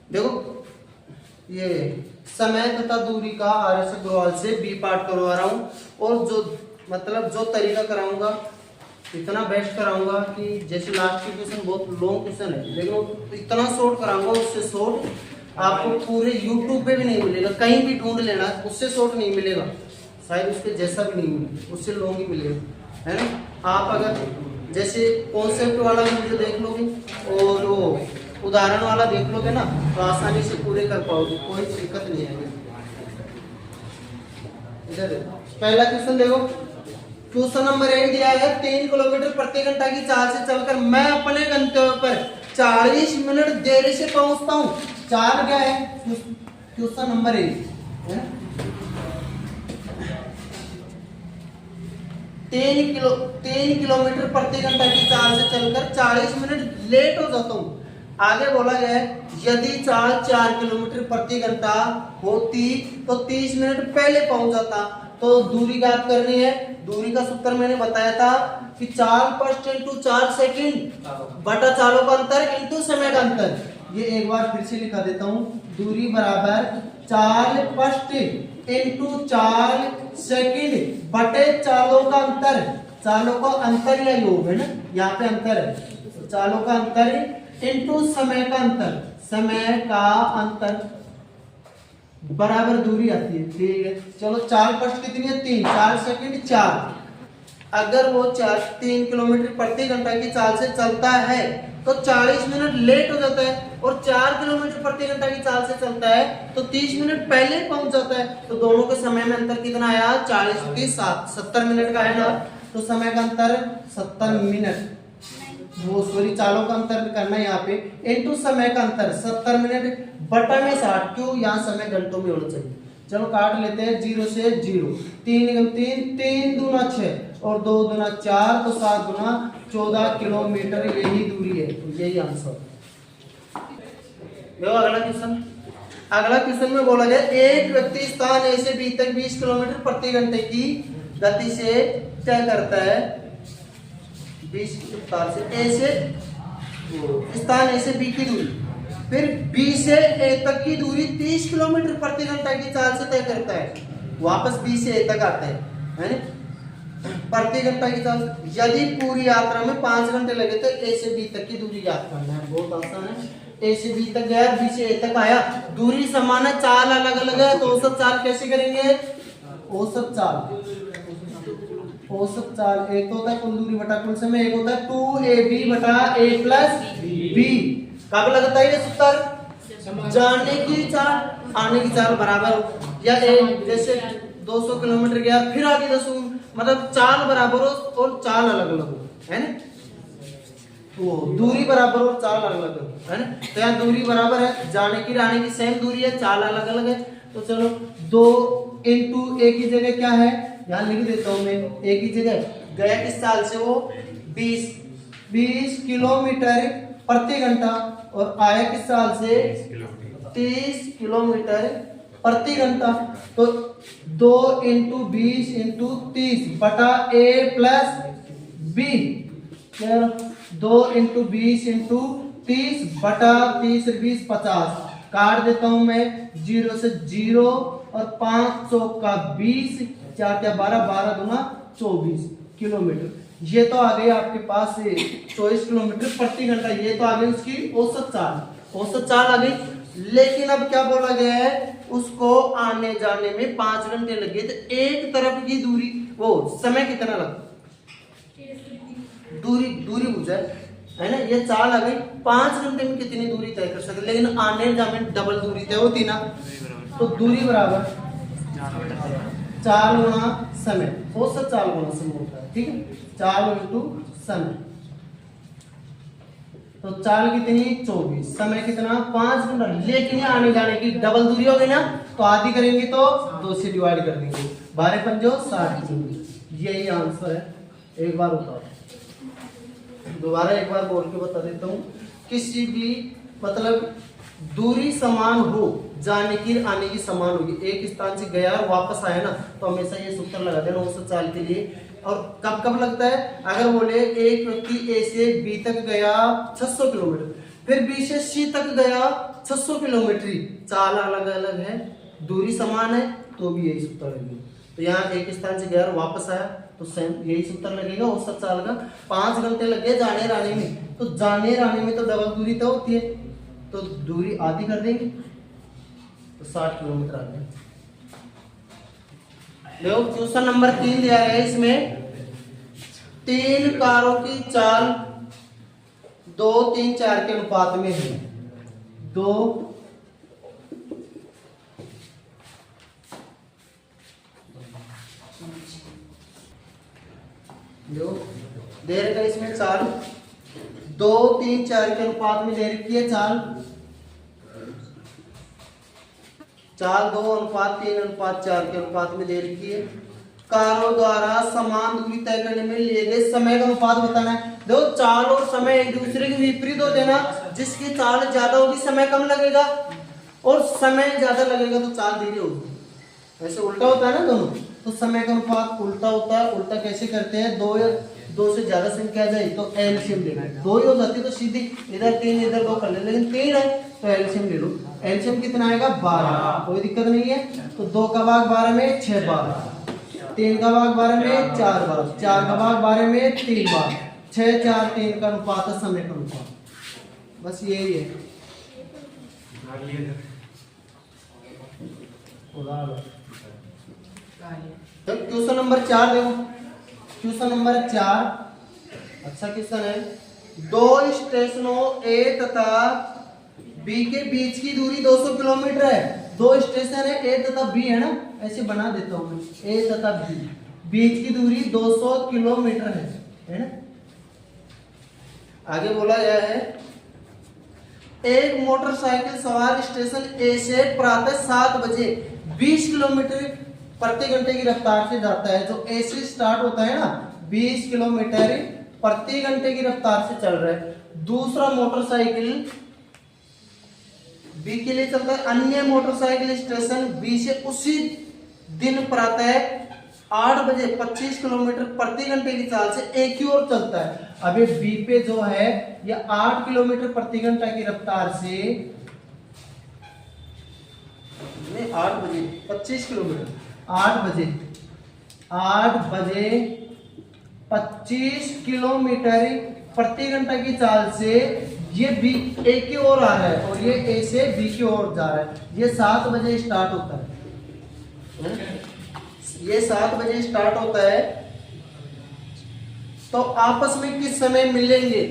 देखो ये समय तथा दूरी का आर एस अग्रवाल से बी पार्ट करवा रहा हूँ, और जो मतलब जो तरीका कराऊंगा इतना बेस्ट कराऊंगा कि जैसे लास्ट की क्वेश्चन बहुत लॉन्ग क्वेश्चन है, लेकिन इतना शॉर्ट कराऊंगा, उससे शॉर्ट आपको पूरे यूट्यूब पे भी नहीं मिलेगा, कहीं भी ढूंढ लेना उससे शॉर्ट नहीं मिलेगा, शायद उसके जैसा भी नहीं मिलेगा, उससे लॉन्ग ही मिलेगा, है ना। आप अगर जैसे कॉन्सेप्ट वाला वीडियो देख लोगे और वो उदाहरण वाला देख लोगे ना, तो आसानी से पूरे कर पाओगे, कोई दिक्कत नहीं आएगी। इधर पहला क्वेश्चन देखो, क्वेश्चन नंबर 1 दिया है 3 किलोमीटर प्रति घंटा की चाल से चलकर मैं अपने गंतव्य पर 40 मिनट देरी से पहुंचता हूं। चाल क्या है, क्वेश्चन नंबर 1 है ना। 3 किलोमीटर प्रति घंटा की चाल से चलकर 40 मिनट लेट हो जाता हूँ। आगे बोला गया है यदि चाल 4 किलोमीटर प्रति घंटा होती तो 30 मिनट पहले पहुंच जाता। तो दूरी ज्ञात करनी है। दूरी का सूत्र मैंने बताया था कि चाल फर्स्ट इंटू 4 सेकंड बटा चालों का अंतर इंटू समय का अंतर। ये एक बार फिर से लिखा देता हूँ, दूरी बराबर चाल फर्स्ट इंटू 4 सेकंड बटे चालों का अंतर। चालों का अंतर या योग है ना, यहाँ पे अंतर है, चालों का अंतर इंटू समय का अंतर, समय का अंतर बराबर दूरी आती है। ठीक है, चलो चाल फर्स्ट कितनी है 3, 4 सेकंड 4। अगर वो 3 किलोमीटर प्रति घंटा की चाल से चलता है तो 40 मिनट लेट हो जाता है, और 4 किलोमीटर प्रति घंटा की चाल से चलता है तो 30 मिनट पहले पहुंच जाता है। तो दोनों के समय में अंतर कितना आया, 40 की 70 मिनट का है ना, तो समय का अंतर 70 मिनट, वो सॉरी चालों का अंतर करना है यहाँ पे, इनटू समय का अंतर 70 मिनट बटा में 60, क्यों यहाँ समय घंटों में होना चाहिए। चलो काट लेते हैं 0 से 0, 3 3 दूना 6 और 2 दूना 4, तो 7 दूना 14 किलोमीटर यही दूरी है, तो यही आंसर। देखो अगला क्वेश्चन, अगला क्वेश्चन में बोला गया एक व्यक्ति स्थान ए से बी तक 20 किलोमीटर प्रति घंटे की गति से तय करता है, 20 की रफ्तार से ए से स्थान ए से बी की दूरी, फिर बी से ए तक की दूरी 30 किलोमीटर प्रति घंटा की चाल से तय करता है, वापस बी से ए तक आता है ना, प्रति घंटा की चाल। यदि पूरी यात्रा में 5 घंटे लगे तो ए से बी तक की दूरी ज्ञात करना है। बहुत आसान है, ए से बी तक गया, बी से ए तक आया, दूरी समान है, चाल अलग अलग है, तो औसत चाल कैसे करेंगे, औसत चाल, औसत चाल एक तो होता है कुल दूरी बटा कुल समय, एक होता है 2ab बटा a प्लस b। कब लगता है ये सूत्र, जाने की चाल आने की चाल बराबर, या जैसे 200 किलोमीटर गया फिर आगे 10, मतलब चाल बराबर हो और चाल अलग अलग हो, है ना, तो दूरी बराबर और चाल अलग अलग हो, है ना। तो यहाँ दूरी बराबर है, जाने की आने की सेम दूरी है, चाल अलग अलग है। तो चलो 2 इंटू ए की जगह क्या है, यहाँ लिख देता हूँ मैं, ए की जगह गया किस चाल से, वो 20 किलोमीटर प्रति घंटा, और आया किस चाल से 30 किलोमीटर प्रति घंटा। तो 2 इंटू 20 इंटू 30 बटा ए प्लस बी, 2 इंटू 20 इंटू 30 बटा 30 20 50, काट देता हूं मैं 0 से 0 और 5 चौक का 20, 4 क्या 12, 12 दूना 24 किलोमीटर। ये तो आ गई आपके पास 24 किलोमीटर प्रति घंटा, ये तो आ गई उसकी औसत चाल, औसत चाल आ गई। लेकिन अब क्या बोला गया है, उसको आने जाने में 5 घंटे लगे, तो एक तरफ की दूरी वो समय कितना लगा, दूरी पूछा है ना, ये चाल आ गई 5 घंटे में कितनी दूरी तय कर सकते, लेकिन आने जाने में डबल दूरी तय होती ना, तो दूरी बराबर चाल गुणा समय, औसत चाल गुणा समय होता है, ठीक है, चाल इंटू समय। तो चाल कितनी 24, समय कितना 5 घंटा, लेकिन आने जाने की डबल दूरी हो गई ना, तो आधी करेंगे तो 2 से डिवाइड कर देंगे, 12 पंजो 60 किलोमीटर, यही आंसर है। एक बार बताओ, दोबारा एक बार बोल के बता देता हूँ, किसी भी मतलब दूरी समान हो, जाने की आने की समान होगी, एक स्थान से गया और वापस आया ना, तो हमेशा ये सूत्र लगा देना औसत चाल के लिए। और कब कब लगता है, अगर बोले एक व्यक्ति ए से बी तक गया 600 किलोमीटर, फिर बी से सी तक गया 600 किलोमीटर, चाल अलग अलग है, दूरी समान है, तो भी यही सूत्र लगेगा। तो यहाँ एक स्थान से गया और वापस आया तो सेम यही सूत्र लगेगा औसत चाल का। 5 घंटे लगे जाने आने में, तो जाने आने में तो डबल दूरी तो होती है, तो दूरी आधी कर देंगे तो 60 किलोमीटर आ गया। देखो क्वेश्चन नंबर 3 दिया है, इसमें 3 कारों की चाल 2, 3, 4 के अनुपात में है। 2 दे रखा है इसमें चाल 2, 3, 4 के अनुपात में दे रखी है चाल 2:3:4 के अनुपात में दे रखी है। कारों द्वारा समान दूरी तय करने में लिए गए समय का अनुपात बताना है। देखो चाल और समय एक दूसरे के विपरीत हो देना, जिसकी चाल ज्यादा होगी समय कम लगेगा, और समय ज्यादा लगेगा तो चाल धीरे होगी। ऐसे उल्टा होता है ना दोनों, तो समय का अनुपात उल्टा होता है। उल्टा कैसे करते हैं, 2 से ज्यादा संख्या जाए तो एलसीएम लेना है। 2 ही हो जाती तो सीधी इधर 3 इधर 2 कर ले, लेकिन 3 है तो एलसीएम ले लो। एलसीएम कितना आएगा 12, कोई दिक्कत नहीं है। तो 2 का भाग 12 में 6 बार, 3 का भाग 12 में 4 बार, 4 का भाग 12 में 3 बार, 6, 4, 3 का अनुपात है समय का अनुपात। बस यही है। क्वेश्चन नंबर 4 देखो, क्वेश्चन नंबर 4 अच्छा क्वेश्चन है। 2 स्टेशनों ए तथा बी के बीच की दूरी 200 किलोमीटर है। 2 स्टेशन है, ए तथा बी है ना, ऐसे बना देता हूं मैं, ए तथा बी, बीच की दूरी 200 किलोमीटर है ना। आगे बोला गया है, एक मोटरसाइकिल सवार स्टेशन ए से प्रातः 7 बजे 20 किलोमीटर प्रति घंटे की रफ्तार से जाता है। जो ए से स्टार्ट होता है ना, 20 किलोमीटर प्रति घंटे की रफ्तार से चल रहा है। दूसरा मोटरसाइकिल बी के लिए चलता है। अन्य मोटरसाइकिल स्टेशन बी से उसी दिन प्रातः 8 बजे 25 किलोमीटर प्रति घंटे की चाल से एक ही ओर चलता है। अभी बी पे जो है यह 8 किलोमीटर प्रति घंटा की रफ्तार से 8 बजे 25 किलोमीटर 8 बजे 25 किलोमीटर प्रति घंटा की चाल से ये बी ए की ओर आ रहा है और ये ए से बी की ओर जा रहा है। ये 7 बजे स्टार्ट होता है, ये 7 बजे स्टार्ट होता है। तो आपस में किस समय मिलेंगे?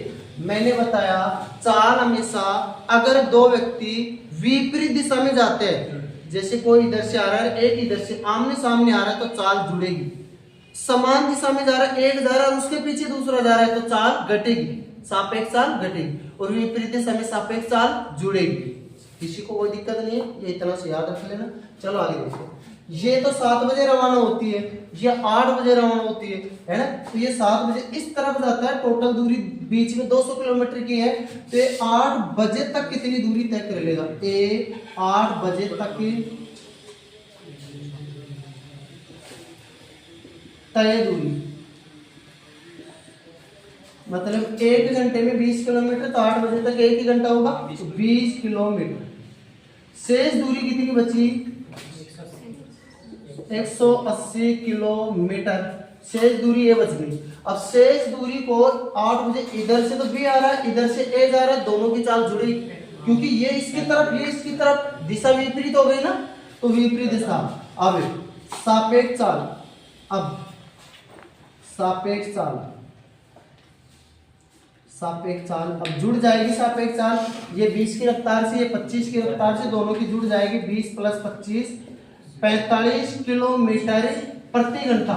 मैंने बताया चाल हमेशा अगर 2 व्यक्ति विपरीत दिशा में जाते हैं, जैसे कोई इधर से आ रहा है एक इधर से आमने सामने आ रहा है, तो चाल जुड़ेगी। समान दिशा में जा रहा है एक जा रहा है उसके पीछे दूसरा जा रहा है, तो चाल घटेगी, सापेक्ष चाल घटेगी, और विपरीत दिशा में सापेक्ष चाल जुड़ेगी। किसी को कोई दिक्कत नहीं है, ये इतना से याद रख लेना। चलो आगे देखो। ये तो 7 बजे रवाना होती है, ये 8 बजे रवाना होती है ना। तो ये 7 बजे इस तरफ जाता है, टोटल दूरी बीच में 200 किलोमीटर की है। तो ये 8 बजे तक कितनी दूरी तय कर लेगा? ए 8 बजे तक की तय दूरी, मतलब 1 घंटे में 20 किलोमीटर, तो 8 बजे तक 1 ही घंटा होगा, तो 20 किलोमीटर। शेष दूरी कितनी बची? 180 किलोमीटर शेष दूरी ये बच गई। अब शेष दूरी को 8 बजे इधर से तो बी आ रहा है, इधर से ए जा रहा है, दोनों की चाल जुड़ी, क्योंकि ये इसकी तरफ ये इसकी तरफ, दिशा विपरीत हो गई ना, तो विपरीत दिशा। अब सापेक्ष चाल, अब सापेक्ष चाल, सापेक्ष चाल अब जुड़ जाएगी। सापेक्ष चाल ये 20 की रफ्तार से, ये 25 की रफ्तार से, दोनों की जुड़ जाएगी। 20 + 25 45 किलोमीटर प्रति घंटा,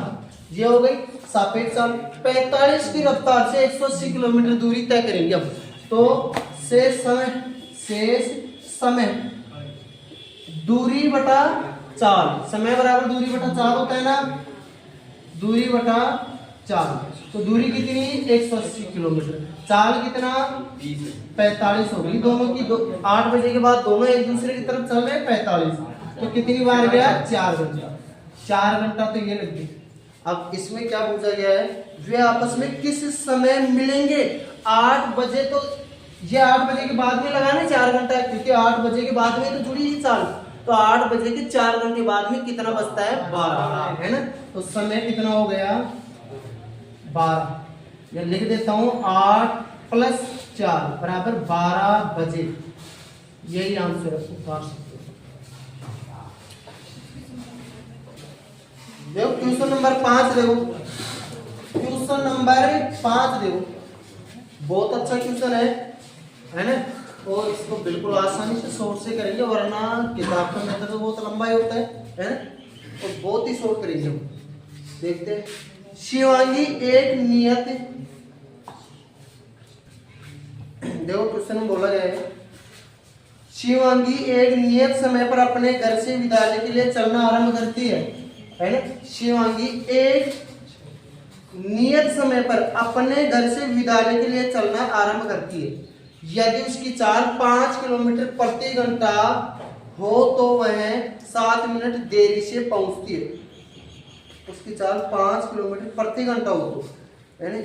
ये हो गई सापेक्ष चाल। 45 की रफ्तार से 180 किलोमीटर दूरी तय करेंगे। अब तो शेष समय दूरी बटा चाल, समय बराबर दूरी बटा चाल होता है ना, दूरी बटा चाल। तो दूरी कितनी? 180 किलोमीटर। चाल कितना? 45 हो गई दोनों की। 8 बजे के बाद दोनों एक दूसरे की तरफ चल रहे हैं, 45, तो कितनी बार गया? 4 घंटा। 4 घंटा तो ये लग गई। अब इसमें क्या पूछा गया है? वे आपस में किस समय मिलेंगे? 8 बजे तो ये 8 बजे के बाद में लगाना 4 घंटा, क्योंकि 8 बजे के बाद में तो जुड़ी ही चाल, तो 8 बजे के 4 घंटे बाद में कितना बचता है 12, है ना। तो समय कितना हो गया 12, या लिख देता हूं 8 + 4 बराबर 12 बजे, यही आंसर उतार सकते हो। देखो क्वेश्चन नंबर 5 देखो, क्वेश्चन नंबर 5 देखो, बहुत अच्छा क्वेश्चन है ना। और इसको बिल्कुल आसानी से शॉर्ट से करेंगे, वरना किताब का मेथड तो बहुत लंबा ही होता है ना, और बहुत ही शॉर्ट करेंगे हम। देखते हैं, शिवांगी एक नियत, देखो क्वेश्चन में बोला गया है, शिवांगी एक नियत समय पर अपने घर से विद्यालय के लिए चलना आरंभ करती है ना। शिवांगी एक नियत समय पर अपने घर से विद्यालय के लिए चलना आरंभ करती है। यदि उसकी चाल 5 किलोमीटर प्रति घंटा हो तो वह 7 मिनट देरी से पहुंचती है। उसकी चाल 5 किलोमीटर प्रति घंटा हो तो,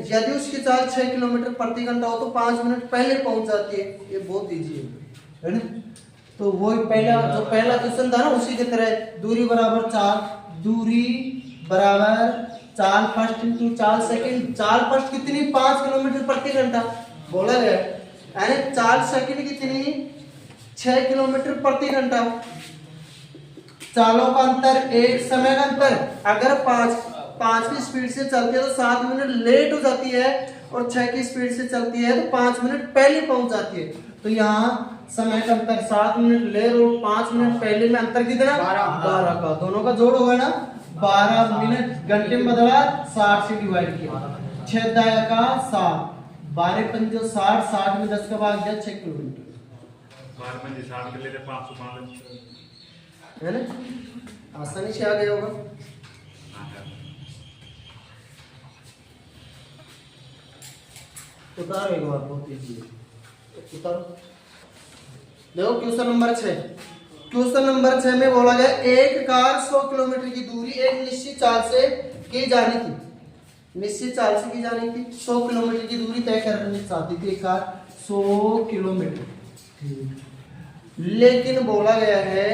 यदि उसकी चाल 6 किलोमीटर प्रति घंटा हो तो 5 मिनट पहले पहुंच जाती है। ये बहुत ईजी है ना। तो वही पहला क्वेश्चन था ना, उसी की तरह दूरी बराबर चाल, दूरी बराबर चाल फर्स्ट इंटू चाल सेकंड। चाल फर्स्ट कितनी 5 किलोमीटर प्रति घंटा बोला गया, यानी चाल सेकंड कितनी 6 किलोमीटर प्रति घंटा। चालों का अंतर, एक समय का अंतर, अगर 5 की स्पीड से चलती है तो 7 मिनट लेट हो जाती है, और 6 की स्पीड से चलती है तो 5 मिनट पहले पहुंच जाती है। तो यहाँ समय का अंतर 7 मिनट लेट और 5 मिनट पहले में अंतर कितना 12 का, दोनों का जोड़ होगा ना 12 मिनट। घंटे में बदला 60 से डिवाइड किया, 6 दाया का 7, 12 पंजे 60, 60 में 10 का भाग दिया 6 किलोमीटर, 12 में 60 के लिए 505 है ना। आसानी से आ गया होगा। उतारो एक बार, बहुत इजी है, उतारो। देखो क्वेश्चन नंबर 6, क्वेश्चन नंबर 6 में बोला गया एक कार 100 किलोमीटर की दूरी एक निश्चित चाल से की जानी थी, निश्चित चाल से की जानी थी। 100 किलोमीटर की दूरी तय करनी चाहती थी एक कार 100 किलोमीटर, लेकिन बोला गया है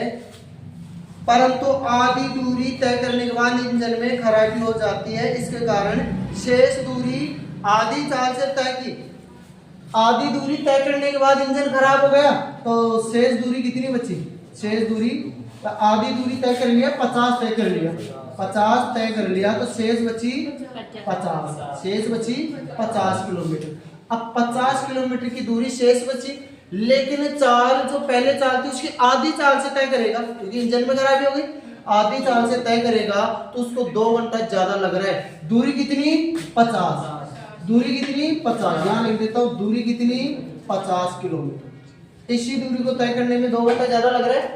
परंतु आधी दूरी तय करने के बाद इंजन में खराबी हो जाती है, इसके कारण शेष दूरी आधी चाल से तय की। आधी दूरी तय करने के बाद इंजन खराब हो गया तो शेष दूरी कितनी बची, शेष दूरी आधी दूरी तय कर लिया 50 तय कर लिया, 50 तय कर लिया तो शेष बची 50, शेष बची 50 किलोमीटर। अब 50 किलोमीटर की दूरी शेष बची, लेकिन चाल जो पहले चाल थी उसकी आधी चाल से तय करेगा, क्योंकि इंजन में खराबी हो गई, आधी चाल से तय करेगा तो उसको 2 घंटा ज्यादा लग रहा है। दूरी कितनी 50, दूरी कितनी 50, यहां लिख देता हूं दूरी कितनी 50 किलोमीटर। इसी दूरी को तय करने में 2 घंटा ज्यादा लग रहा है,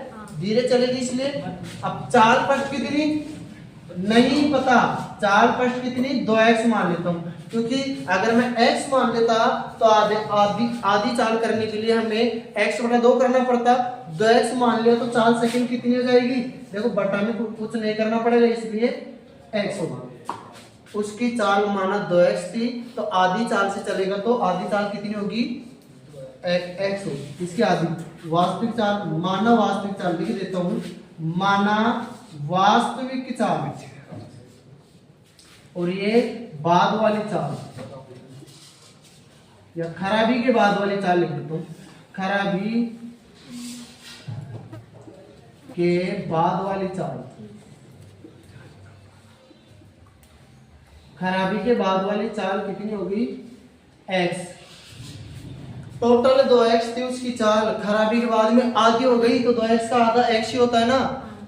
धीरे चलेगी इसलिए। अब चाल फर्स्ट कितनी नहीं पता, चाल फर्स्ट कितनी 2x मान लेता हूं, क्योंकि अगर मैं x मान लेता तो आधी चाल करने के लिए हमें x/2 करना पड़ता, 2x मान लिया तो चाल सेकंड कितनी हो जाएगी, देखो बटा में कुछ नहीं करना पड़ेगा इसलिए x होगा। उसकी चाल माना 2x थी तो आधी चाल से चलेगा तो आधी चाल कितनी होगी x होगी, इसकी आधी। वास्तविक चाल, माना वास्तविक चाल लिख देता हूं, माना वास्तविक चाल, और ये बाद वाली चाल या खराबी के बाद वाली चाल लिख देता हूं, खराबी के बाद वाली चाल, खराबी के बाद वाली चाल कितनी होगी x। टोटल 2x थी उसकी चाल, खराबी के बाद में आधी हो गई तो 2x का आधा x ही होता है ना।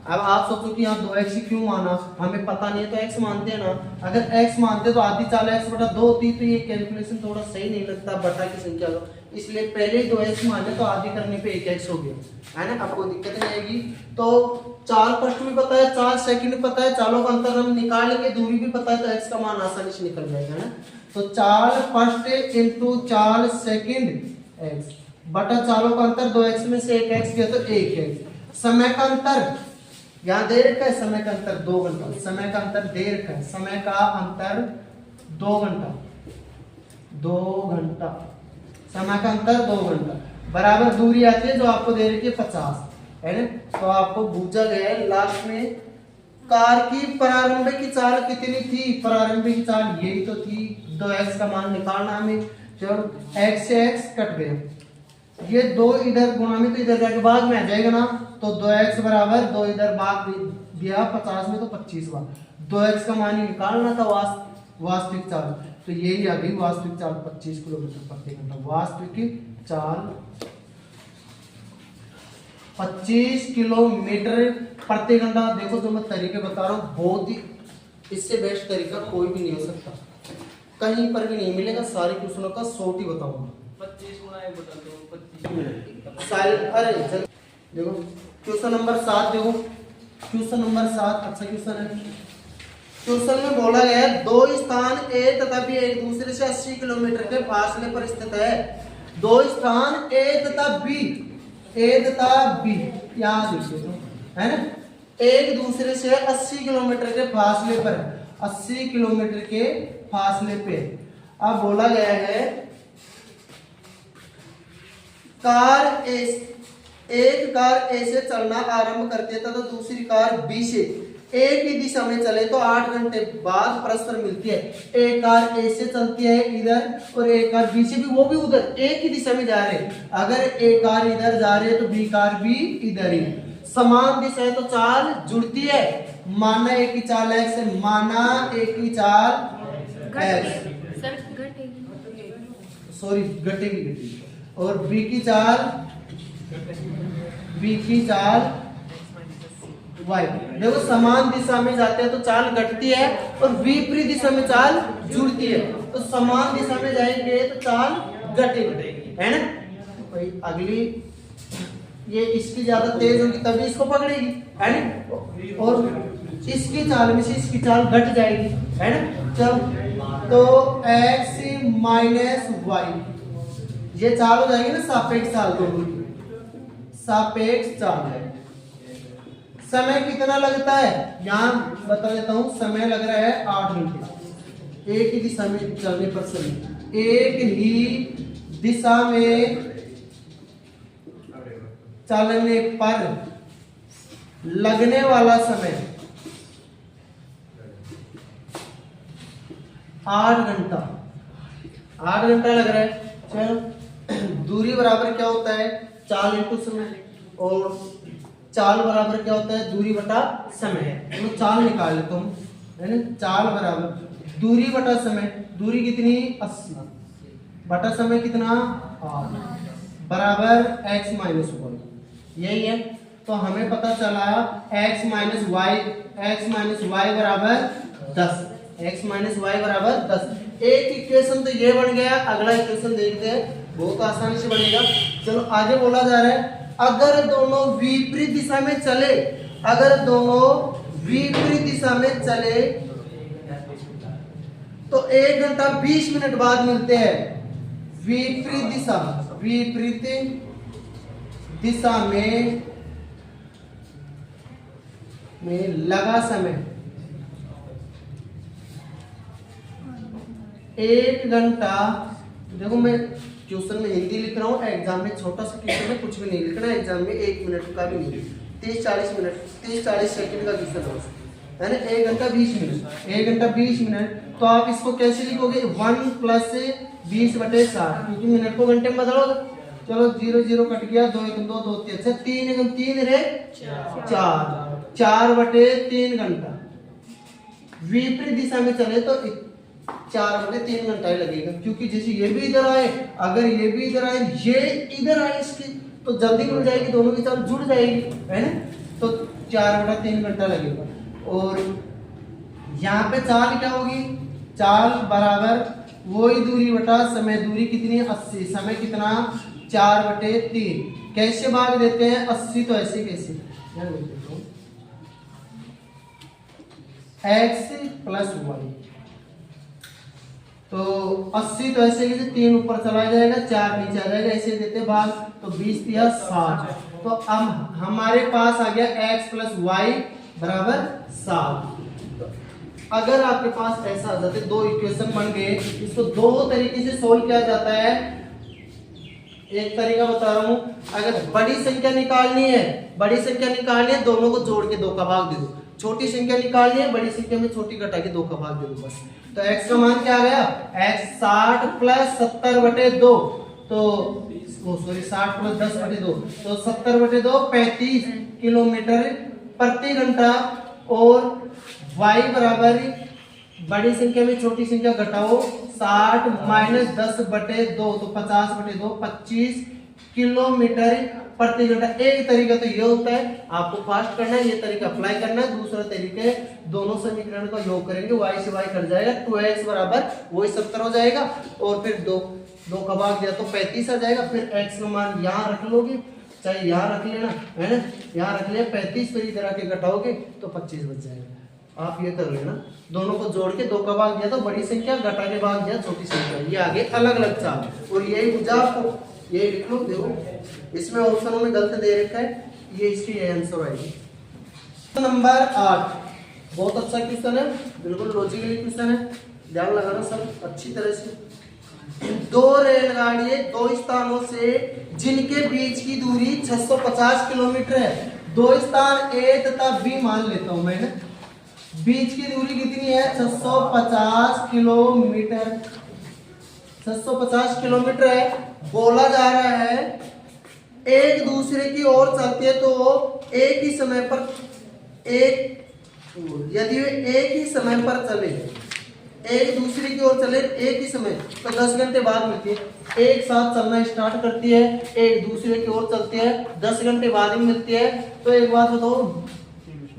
अब आप सोचो कि यहाँ 2x ही क्यों माना, हमें पता नहीं है तो x मानते हैं ना। अगर x मानते तो आधी चाल x/2 होती तो ये कैलकुलेशन थोड़ा सही नहीं लगता बटा की संख्या को, इसलिए पहले ही 2x माने तो आधी करने पे 1x हो गया, है ना। आपको दिक्कत नहीं आएगी। तो चाल फर्स्ट भी पता है, चाल सेकंड भी पता है, चालों का अंतर हम निकाल लेंगे, दूरी भी पता है तो x का मान आसानी से निकल जाएगा ना। तो चाल फर्स्ट इंटू चाल सेकंड x बटा चालों का अंतर 2x में से 1x गया तो 1x। समय का अंतर यहाँ देर का है, समय का अंतर 2 घंटा, समय का अंतर देर का है, समय का अंतर 2 घंटा, 2 घंटा। समय का अंतर 2 घंटा, बराबर दूरी आती है जो आपको दे रही है 50, है ना। तो आपको पूछा गया है लास्ट में कार की प्रारंभिक चाल कितनी थी, प्रारंभिक चाल यही तो थी, 2x का मान निकालना हमें। चलो x से x कट गए, ये 2 इधर गुणा में तो इधर जाके भाग में आ जाएगा ना, तो 2x बराबर 2 इधर भाग दिया 50 में तो 25 बार, 2x का मान ही निकालना था वास्तविक चाल, तो यही आ गई वास्तविक चाल 25 किलोमीटर प्रति घंटा। वास्तविक चाल 25 किलोमीटर प्रति घंटा। देखो जो मैं तरीके बता रहा हूँ बहुत ही, इससे बेस्ट तरीका कोई भी नहीं हो सकता, कहीं पर भी नहीं मिलेगा। सारे क्वेश्चनों का शॉर्ट ही बताऊंगा। 25 गुणा 1 बटा 2 25 साइलेंट, अरे चल देखो क्वेश्चन नंबर 7 देखो, क्वेश्चन नंबर 7 अच्छा क्वेश्चन है। क्वेश्चन में बोला गया है 2 स्थान A तथा B एक दूसरे से 80 किलोमीटर के फासले पर स्थित है। 2 स्थान A तथा B, A तथा B यहाँ देखिए तो, है ना, एक दूसरे से 80 किलोमीटर के फासले पर, 80 किलोमीटर के फासले पे। अब बोला गया है एक कार ए से चलना आरंभ करती है तथा दूसरी कार बी से एक ही दिशा में चले तो 8 घंटे बाद परस्पर मिलती है। एक कार ए से चलती है इधर और एक कार बी से भी, वो भी उधर एक ही दिशा में जा रहे हैं। अगर एक कार इधर जा रही है तो बी कार भी इधर ही, समान दिशा है तो चाल जुड़ती है। माना एक की चाल x है, माना एक की चाल x, सॉरी घटेगी, और b की चाल y। देखो समान दिशा में जाते हैं तो चाल घटती है और विपरीत दिशा में चाल जुड़ती है, तो समान दिशा में जाएंगे तो चाल घटेगी, है ना। भाई अगली ये इसकी ज्यादा तेज होगी तभी इसको पकड़ेगी, है ना, और इसकी चाल में से इसकी चाल घट जाएगी, है ना। चलो तो x माइनस y, ये चाल हो जाएगी ना सापेक्ष चाल, दोनों की सापेक्ष चाल है। समय कितना लगता है यहाँ बता देता हूं, समय लग रहा है 8 घंटे एक ही दिशा में चलने पर। समय एक ही दिशा में चलने पर लगने वाला समय 8 घंटा, 8 घंटा लग रहा है। चलो दूरी बराबर क्या होता है, चाल इंटू समय, और चाल बराबर क्या होता है, दूरी बटा समय। तो चाल निकाल लेता हूँ, है ना। चाल बराबर दूरी बटा समय, दूरी कितनी 80 बटा समय कितना 8 बराबर x माइनस वाई, यही है। तो हमें पता चला x माइनस वाई बराबर 10, x माइनस वाई बराबर 10। एक इक्वेशन तो ये बन गया, अगला इक्वेशन देखते हैं, बहुत आसानी से बनेगा। चलो आगे बोला जा रहा है अगर दोनों विपरीत दिशा में चले, अगर दोनों विपरीत दिशा में चले तो 1 घंटा 20 मिनट बाद मिलते हैं। विपरीत दिशा में लगा समय 1 घंटा। देखो मैं क्वेश्चन में हिंदी लिख रहा हूँ, एग्जाम में छोटा सा क्वेश्चन है, कुछ भी नहीं लिखना है एग्जाम में, 1 मिनट का भी नहीं, 30-40 सेकंड का क्वेश्चन है ना। 1 घंटा 20 मिनट, 1 घंटा 20 मिनट, तो आप इसको कैसे लिखोगे 1 + 20/4, क्योंकि मिनट को घंटे में बदलोगे। चलो 0 कट गया, 2 1 2 2 3, अच्छा 3 1 3 रे 4/3 घंटा। विपरीत दिशा में चले तो 4/3 घंटा ही लगेगा, क्योंकि जैसे ये भी इधर आए, अगर ये भी इधर आए, ये इधर आए इसकी, तो जल्दी मिल जाएगी, दोनों की चाल जुड़ जाएगी, है ना। तो 4/3 घंटा लगेगा। और यहाँ पे चाल क्या होगी, चाल बराबर वही दूरी बटा समय, दूरी कितनी 80, समय कितना 4/3। कैसे भाग देते हैं 80, तो ऐसे कैसे x + y, तो 80 तो ऐसे कैसे, 3 ऊपर चला जाएगा, 4 नीचे आ जाएगा, ऐसे देते भाग, तो 20 × 60। तो अब हमारे पास आ गया x + y बराबर 7। अगर आपके पास ऐसा आ जाते, 2 इक्वेशन बन गए, इसको 2 तरीके से सोल्व किया जाता है। एक तरीका बता रहा हूँ, अगर बड़ी संख्या निकालनी है दोनों को जोड़ के 2 का भाग दे दो, छोटी संख्या निकालनी है बड़ी संख्या में छोटी घटा के 2 का भाग दे दो बस। तो x का मान क्या आ गया, x 60 प्लस 70/2, तो सॉरी 60 प्लस 10/2, तो 70/2 35 किलोमीटर प्रति घंटा, और y बराबर बड़ी संख्या में छोटी संख्या घटाओ 60 माइनस 10/2, तो 50/2 25 किलोमीटर प्रति घंटा। एक तरीका तो ये होता है, आपको फास्ट करना है, ये तरीका अप्लाई करना है। दूसरा तरीके दोनों समीकरण का योग करेंगे, y से y कट जाएगा, 2x बराबर वही 70 हो जाएगा, और फिर 2 का भाग दिया तो 35 आ जाएगा। फिर x का मान यहाँ रख लोगे, चाहे यहाँ रख लेना है ना, यहाँ रख लिया 35, फिर इधर आके घटाओगे तो 25 बच जाएगा। आप ये कर लेना, दोनों को जोड़ के 2 का भाग दिया तो बड़ी संख्या, घटा के भाग दिया छोटी संख्या, ये आगे अलग अलग चाल। और यही पूछा आपको, ये लिख लो, देखो इसमें ऑप्शनों में गलत दे रखा है, ये इसकी आंसर आएगी। नंबर 8 बहुत अच्छा क्वेश्चन है, बिल्कुल लॉजिकली क्वेश्चन है, ध्यान लगाना सब अच्छी तरह से। 2 रेलगाड़ियां 2 स्थानों से जिनके बीच की दूरी 650 किलोमीटर है, 2 स्थान A तथा B मान लेता हूं मैं, बीच की दूरी कितनी है 650 किलोमीटर, 650 किलोमीटर है। बोला जा रहा है एक दूसरे की ओर चलते तो एक ही समय पर यदि वे एक ही समय पर चले, एक दूसरे की ओर चले एक ही समय, तो 10 घंटे बाद मिलती है। एक साथ चलना स्टार्ट करती है, एक दूसरे की ओर चलती है, 10 घंटे बाद ही मिलती है। तो एक बात बताओ,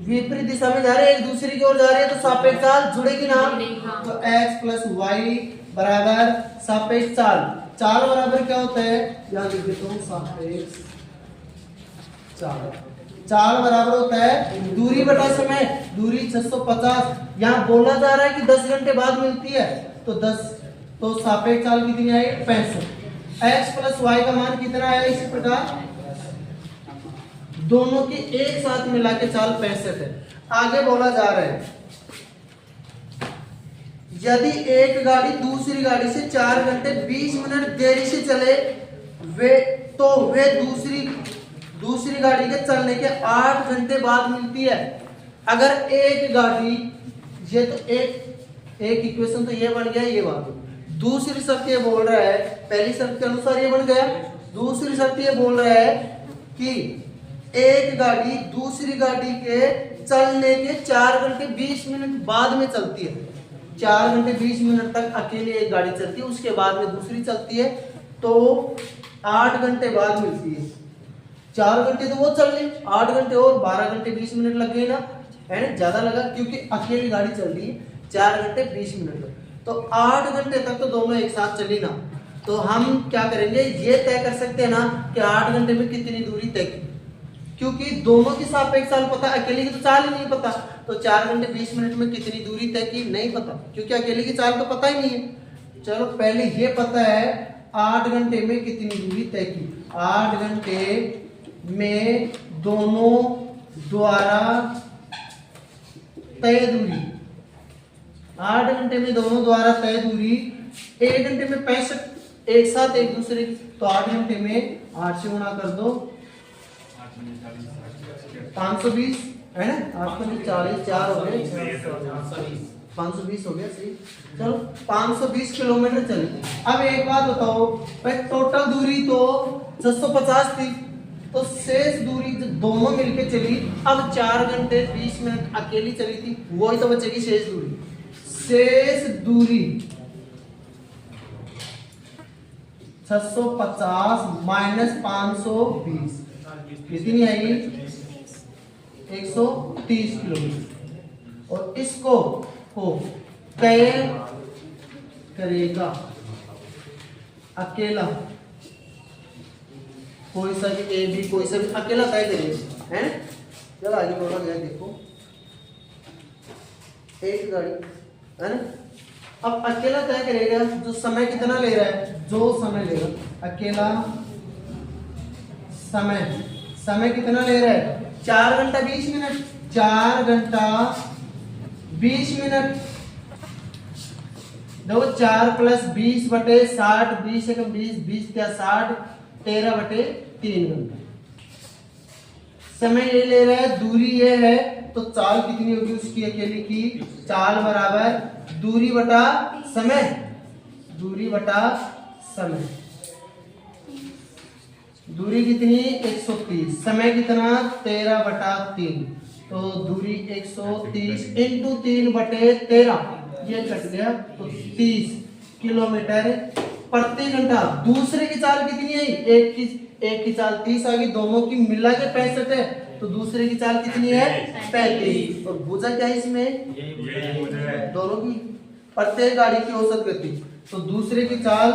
विपरीत दिशा में जा रहे हैं, एक दूसरे की ओर जा रहे हैं, तो सापेक्ष चाल जुड़ेगी ना, तो x प्लस वाई बराबर सापेक्ष चाल। चाल बराबर क्या होता है, यहाँ लिख देता हूँ, सापेक्ष चाल। चाल बराबर होता है दूरी बटा समय, दूरी 650, यहाँ बोला जा रहा है कि 10 घंटे बाद मिलती है, तो 10, तो सापेक्ष चाल कितनी आएगी 65। x प्लस वाई का मान कितना आया, इसी प्रकार दोनों की एक साथ मिला के चाल 65 है। आगे बोला जा रहा है यदि एक गाड़ी दूसरी गाड़ी से 4 घंटे 20 मिनट देरी से चले वे दूसरी गाड़ी के चलने के 8 घंटे बाद मिलती है। अगर एक गाड़ी, ये तो एक इक्वेशन तो ये बन गया, ये बात। दूसरी शर्त ये बोल रहा है, पहली शर्त के अनुसार ये बन गया, दूसरी शर्त ये बोल रहा है कि एक गाड़ी दूसरी गाड़ी के चलने के 4 घंटे 20 मिनट बाद में चलती है। 4 घंटे 20 मिनट तक अकेले एक गाड़ी चलती है, उसके बाद में दूसरी चलती है, तो 8 घंटे बाद मिलती है। 4 घंटे तो वो चल रही, 8 घंटे और 12 घंटे 20 मिनट लग गए ना, है ना, ज्यादा लगा क्योंकि अकेली गाड़ी चल रही है 4 घंटे 20 मिनट तक, तो 8 घंटे तक तो दोनों एक साथ चली ना। तो हम क्या करेंगे, ये तय कर सकते हैं ना कि 8 घंटे में कितनी दूरी तय की, क्योंकि दोनों की सापेक्ष चाल पता, अकेले की तो चाल ही नहीं पता। तो 4 घंटे 20 मिनट में कितनी दूरी तय की नहीं पता, क्योंकि अकेले की चाल तो पता ही नहीं है। चलो पहले ये पता है 8 घंटे में कितनी दूरी तय की। 8 घंटे में दोनों द्वारा तय दूरी, 8 घंटे में दोनों द्वारा तय दूरी, 1 घंटे में 65 एक साथ एक दूसरे की, तो 8 घंटे में 8 से गुणा कर दो 520 है ना, 840 4 हो गए 520 हो गया, सही। चलो 520 किलोमीटर चली। अब एक बात बताओ भाई, टोटल दूरी तो 650 थी, तो शेष दूरी दोनों मिलके चली, अब 4 घंटे 20 मिनट अकेली चली थी, वही तो बचेगी शेष दूरी। शेष दूरी 650 माइनस 520 कितनी आएगी 130 किलोमीटर, और इसको तय करेगा अकेला, कोई सा भी ए बी, कोई सा भी अकेला तय करेगा, है। चलो आगे बोला गया, देखो एक गाड़ी है ना, अब अकेला तय करेगा, जो समय कितना ले रहा है, जो समय लेगा अकेला समय कितना ले रहा है 4 घंटा 20 मिनट, 4 घंटा 20 मिनट, देखो 4 प्लस 20 बटे 60, 20 एकम 20, 20 क्या 60, 13/3 घंटा। समय ये ले रहा है, दूरी ये है, तो चाल कितनी होगी उसकी अकेले की? चाल बराबर दूरी बटा समय, दूरी बटा समय। दूरी कितनी? 130, समय कितना? 13/3, तो दूरी 130 इंटू 3/13, ये कट गया, तो 30 किलोमीटर प्रति घंटा। दूसरे की चाल कितनी है? एक की चाल 30 आ गई, दोनों की मिला के 65 है, तो दूसरे की चाल कितनी है? 35। और भुजा क्या है इसमें? यही मुझे है। दोनों की प्रत्येक गाड़ी की औसत गति, तो दूसरे की चाल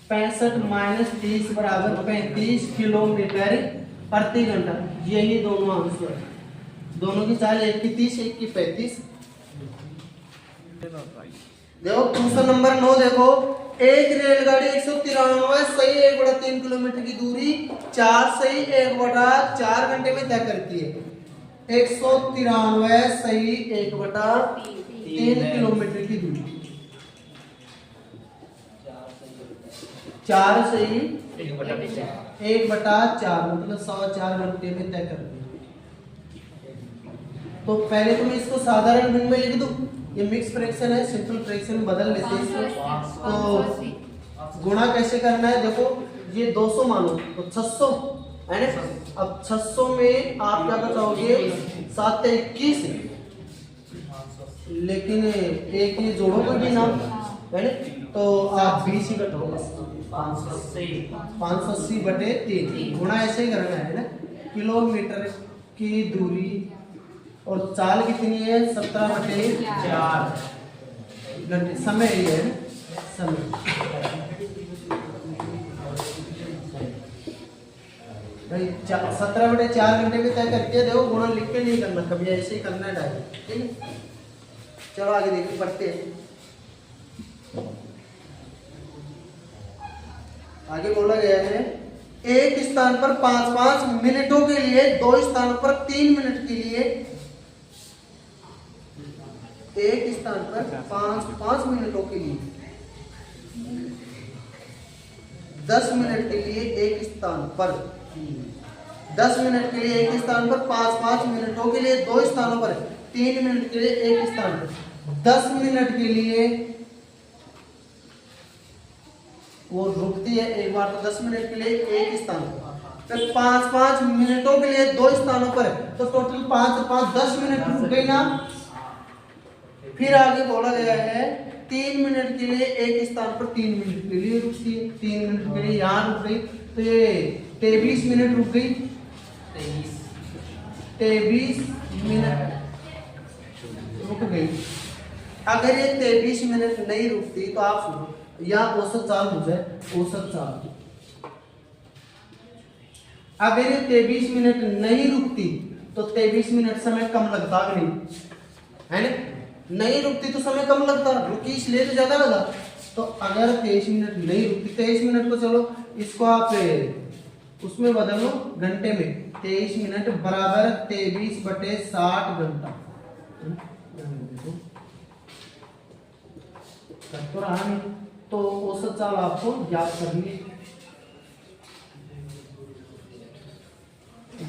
65 - 30 बराबर 35 किलोमीटर प्रति घंटा। यही दोनों आंसर है। दोनों की चाल, एक की 30 एक की 35। देखो क्वेश्चन नंबर 9 देखो, एक रेलगाड़ी 193 सही 1/3 किलोमीटर की दूरी 4 सही 1/4 घंटे में तय करती है। 193 सही 1/3 किलोमीटर की दूरी 4 सही 1/4 मतलब 4.25 घंटे में तय करती है। तो पहले तो मैं इसको साधारण गुण में लिख दूं, ये मिक्स फ्रैक्शन है, सिंपल फ्रैक्शन में बदल लेते हैं इसको। तो गुणा कैसे करना है? देखो ये 200 मानो तो 600 है ना। अब 600 में आप क्या बताओगे? 7 × 21, लेकिन एक ये जोड़ोगे भी ना, है ना, तो आप 20 ही घटाओगे। 580/3 गुणा ऐसे ही करना है ना। किलोमीटर की दूरी और चाल कितनी है? 17/4 घंटे। समय ये है ना, समय। भाई 17/4 घंटे में तय करके देखो, गुणा लिख के नहीं करना, कभी ऐसे ही करना है डायरेक्ट, ठीक है। चलो आगे देखिए, पढ़ते हैं। आगे बोला गया है, एक स्थान पर 5-5 मिनटों के लिए, दो स्थानों पर 3 मिनट के लिए, एक स्थान पर 5-5 मिनटों के लिए, 10 मिनट के लिए एक स्थान पर, 10 मिनट के लिए एक स्थान पर, 5-5 मिनटों के लिए दो स्थानों पर, 3 मिनट के लिए एक स्थान पर, 10 मिनट के लिए वो रुकती है एक बार, तो 10 मिनट के लिए एक स्थान पर, फिर 5-5 मिनटों के लिए दो स्थानों पर, तो टोटल 5-5 10 मिनट रुक गई ना। फिर आगे बोला गया है 3 मिनट के लिए एक स्थान पर 3 मिनट के लिए रुकती है, 3 मिनट के लिए यहाँ रुक गई, तो ये 23 मिनट रुक गई। 23 मिनट रुक गई। अगर ये 23 मिनट नहीं रुकती तो आप सुनो, या औसत चाल हो जाए, औसत चाल। अगर ये 23 मिनट नहीं रुकती तो 23 मिनट समय कम लगता कि नहीं, है ना? नहीं रुकती तो समय कम लगता, रुकी इसलिए तो ज्यादा लगा। तो अगर 23 मिनट नहीं रुकती, 23 मिनट को चलो इसको आप उसमें बदल लो घंटे में, 23 मिनट बराबर 23/60 घंटा। तो रहा नहीं, तो औसत चाल आपको याद करनी है,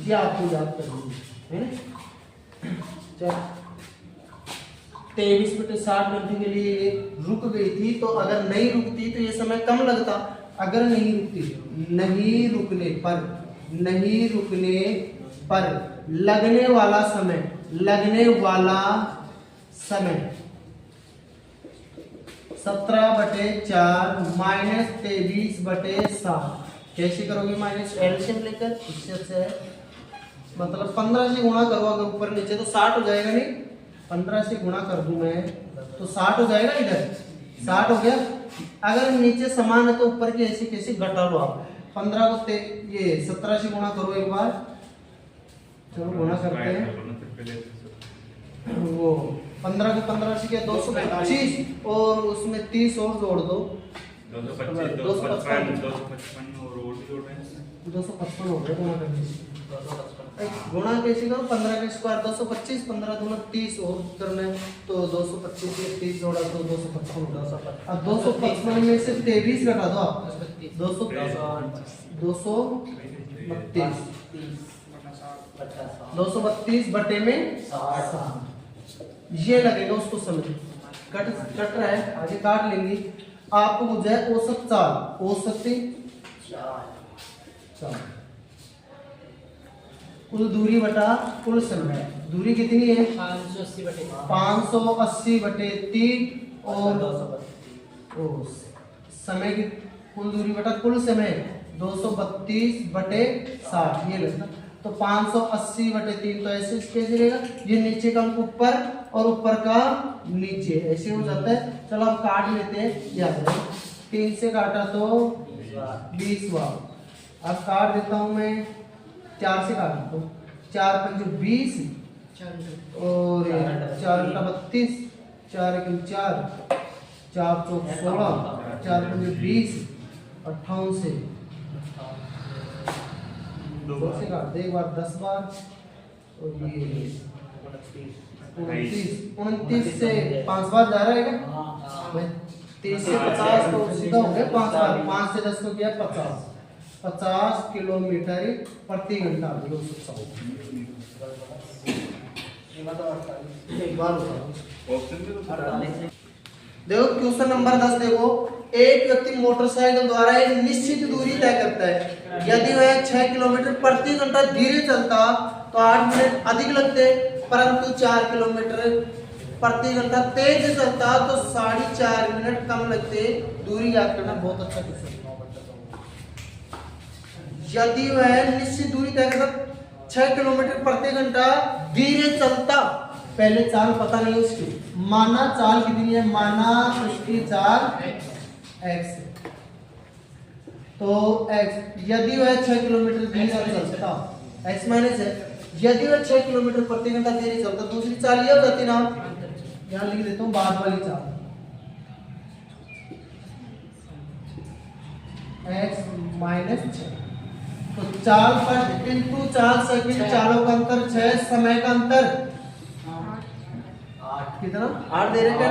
ये आपको याद करनी है ना। चल 23/60 घंटे के लिए रुक गई थी, तो अगर नहीं रुकती तो ये समय कम लगता। अगर नहीं रुकती, नहीं रुकने पर लगने वाला समय 17/4 माइनस 23/60। कैसे करोगे? माइनस एलसीएम लेकर, इससे अच्छा है मतलब 15 से गुणा करो, अगर ऊपर नीचे तो 60 हो जाएगा। नहीं 15 से गुणा कर दूं मैं तो 60 हो जाएगा, इधर 60 हो गया। अगर नीचे समान है तो ऊपर की ऐसे कैसे घटा लो आप। 15 को ये 17 से गुणा करो एक बार, चलो गुणा करते हैं। वो 15 को 15 से क्या 225 और उसमें 30 और जोड़ दो, 255 255 और भी जोड़ रहे हैं 255 हो गया गुणा करने से। 255 गुणा कैसे करो 15 का स्क्वायर 225 15 दूना 30 और करना है तो 225 में 30 जोड़ा तो 255 होगा। अब 255 में से 23 घटा दो आप 232 बटे में 60 ये लगेगा उसको समझ कट रहा है आगे काट लेंगे। आपको मुझे औसत चाल औसत चाल कुल दूरी बटा कुल समय दूरी कितनी है 580 बटे 3 और समय की कुल दूरी बटा कुल समय 232 बटे 60 ये लगना तो 580 बटे 3 तो ऐसे कैसे रहेगा ये नीचे का अंक ऊपर और ऊपर का नीचे ऐसे हो जाता है। चलो हम काट लेते हैं याद है 3 से काटा तो 20 बार अब काट देता हूं मैं 4 से काट देता हूँ 4 पंजे 20 और 4 बटा 32 4 1 4 4 चौक 16 4 पंजे 20 58 से 2 से काट दे एक बार 10 बार और ये 29 से 5 बार जा रहा है क्या 30 से 50 तो सीधा हो गया 5 बार 5 से 10 को किया 50 किलोमीटर प्रति घंटा एक बार देखो क्वेश्चन नंबर 10 देखो एक व्यक्ति मोटरसाइकिल द्वारा एक निश्चित दूरी तय करता है यदि वह 6 किलोमीटर प्रति घंटा धीरे चलता तो 8 मिनट अधिक लगते परंतु 4 किलोमीटर प्रति घंटा तेज चलता तो 4.5 मिनट कम लगते। दूरी याद करना बहुत अच्छा क्वेश्चन। यदि वह निश्चित दूरी तय करता 6 किलोमीटर प्रति घंटा धीरे चलता पहले चाल पता नहीं उसकी माना चाल कितनी है माना उसकी चाल x तो x यदि वह 6 किलोमीटर धीरे चलता x माइनस है यदि वह 6 किलोमीटर प्रति घंटा धीरे चलता दूसरी चाल ये हो जाती ना यहाँ लिख देता हूँ बाद वाली चाल x माइनस 6 तो चाल फर्स्ट इनटू चाल सेकंड चालों का अंतर 6 समय का अंतर 8 कितना 8 दे रहे क्या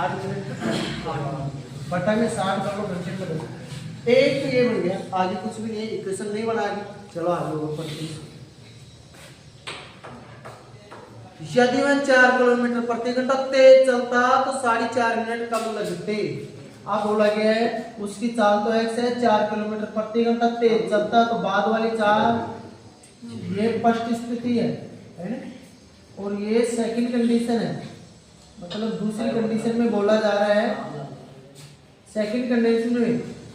8 मिनट बटा में 60 कर लो घंटे कर दो एक तो ये बन गया आगे कुछ भी नहीं इक्वेशन नहीं बनाएगी। चलो आगे ऊपर यदि वह 4 किलोमीटर प्रति घंटा तेज चलता तो 4.5 मिनट कम लगते। अब बोला गया है उसकी चाल तो x है 4 किलोमीटर प्रति घंटा तेज चलता तो बाद वाली चाल ये फर्स्ट स्थिति है ना और ये सेकंड कंडीशन है मतलब दूसरी कंडीशन में बोला जा रहा है सेकंड कंडीशन में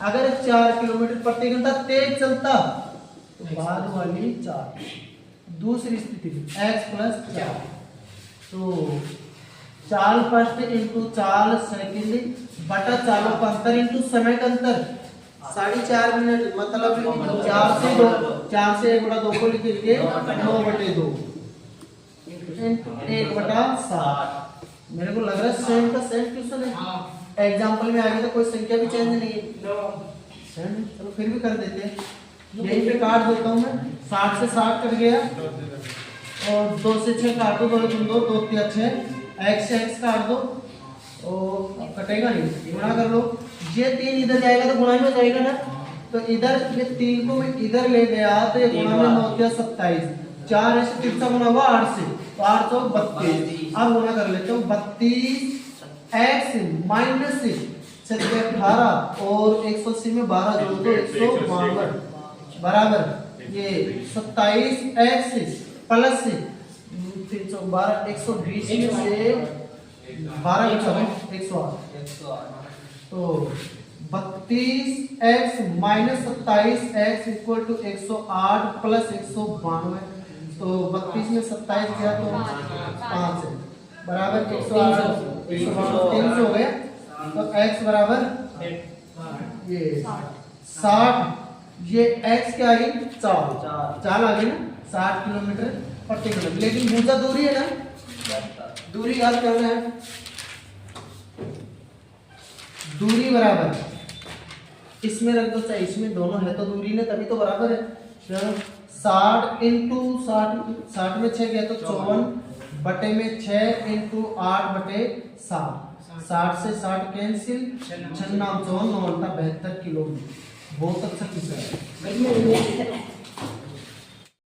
अगर 4 किलोमीटर प्रति घंटा तेज चलता तो बाद वाली चाल दूसरी स्थिति x प्लस 4 तो चाल फर्स्ट इंटू चाल सेकंड बटा चालों का अंतर इंटू समय का अंतर 4.5 मिनट मतलब 4 से 1 बटा 2 को लिख के 9 बटे 2 1 बटा 7 मेरे को लग रहा है सेम का सेम क्वेश्चन है एग्जांपल में आगे तो कोई संख्या भी चेंज नहीं है चलो फिर भी कर देते हैं यहीं पे काट देता हूँ मैं 60 से 60 कट गया और 2 से 6 काट दो 2 3 2 2 3 6 x से x काट दो और कटेगा नहीं गुणा कर लो ये 3 इधर जाएगा तो गुणा में जाएगा ना तो इधर ये 3 को मैं इधर ले गया तो ये गुणा में 9 क्या 27 4 ऐसे कितना गुणा हुआ 8 से तो 8 तो 32 अब गुणा कर लेते हो 32 x माइनस 18 और 180 में 12 जोड़ दो 152 बराबर ये 27x प्लस 312 120 में से 12 108 तो 32x minus 27x equal to 108 plus 192 तो 32 में 27 गया तो 5 है बराबर 108 300 हो गया तो x बराबर ये 60 ये x क्या आई चाल आ गई ना 60 किलोमीटर प्रति घंटा लेकिन भूजा दूरी है ना दूरी याद करना है दूरी बराबर, इसमें रख दो चाहे इसमें, दोनों है तो दूरी ने तभी तो बराबर है। 60 इंटू 60 में 6 गया तो 54 बटे में 6 इंटू 8 बटे 7, 60 से 60 कैंसिल, 6 9 54 9 72 किलोमीटर। बहुत अच्छा किस्सा है।